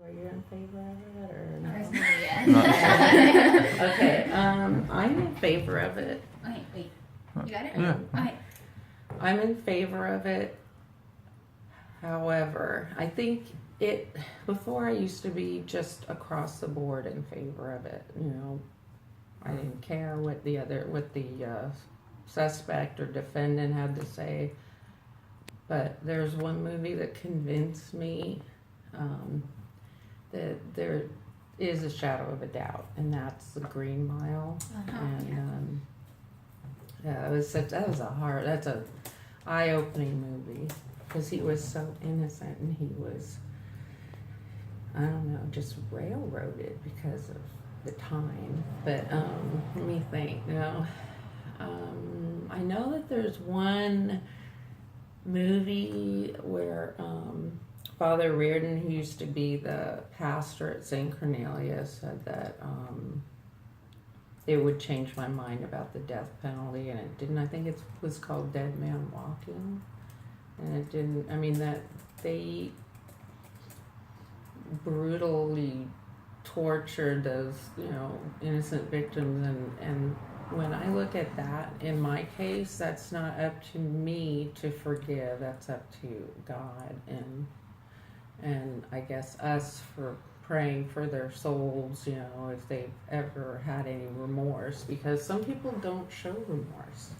Are you in favor of it or no? Yeah. Okay, I'm in favor of it. Okay, wait. You got it? Yeah. Okay. I'm in favor of it. However, I think before I used to be just across the board in favor of it. You know, I didn't care what the suspect or defendant had to say. But there's one movie that convinced me that there is a shadow of a doubt, and that's The Green Mile. And that's a eye-opening movie because he was so innocent and he was, I don't know, just railroaded because of the time. But let me think. I know that there's one movie where Father Reardon, who used to be the pastor at St. Cornelius, said that it would change my mind about the death penalty, and it didn't. I think it was called Dead Man Walking, and it didn't. I mean, that they brutally tortured those, innocent victims, and when I look at that, in my case, that's not up to me to forgive. That's up to God and I guess us for praying for their souls, if they've ever had any remorse, because some people don't show remorse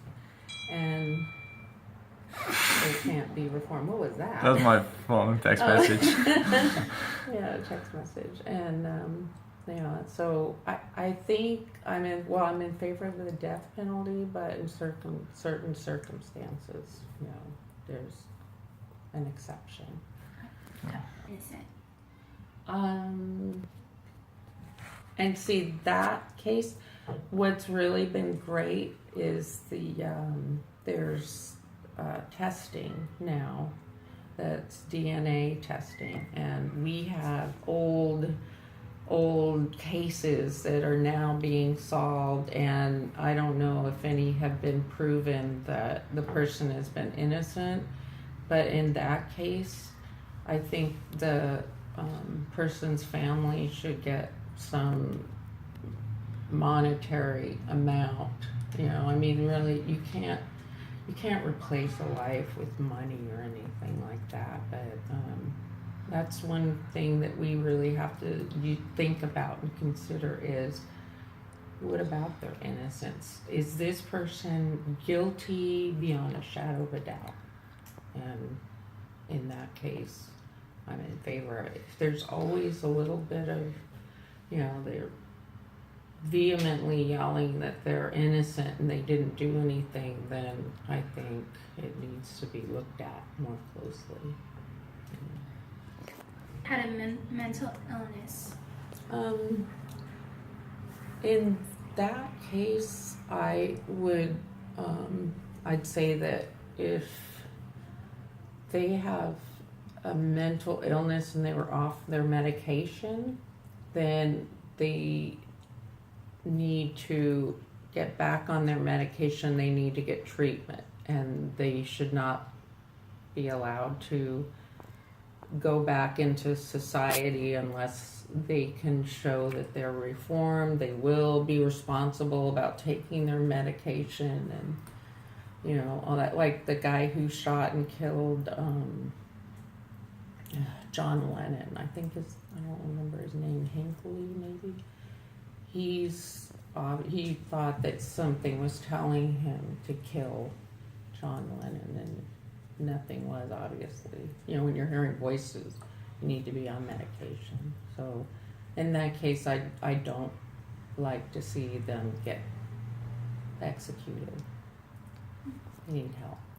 and they can't be reformed. What was that? That was my phone text message. Yeah, a text message. And so I think I'm in favor of the death penalty, but in certain circumstances, there's an exception. Innocent. And see, that case, what's really been great is there's testing now that's DNA testing, and we have old cases that are now being solved, and I don't know if any have been proven that the person has been innocent, but in that case, I think the person's family should get some monetary amount. I mean, really, you can't replace a life with money or anything like that. But that's one thing that we really have to think about and consider is, what about their innocence? Is this person guilty beyond a shadow of a doubt? And in that case, I'm in favor of it. If there's always a little bit of, they're vehemently yelling that they're innocent and they didn't do anything, then I think it needs to be looked at more closely. Had a mental illness. In that case, I would, I'd say that if they have a mental illness and they were off their medication, then they need to get back on their medication. They need to get treatment, and they should not be allowed to go back into society unless they can show that they're reformed. They will be responsible about taking their medication and all that. Like the guy who shot and killed John Lennon, I don't remember his name, Hinckley maybe. He thought that something was telling him to kill John Lennon, and nothing was, obviously. When you're hearing voices, you need to be on medication. So in that case, I don't like to see them get executed. They need help.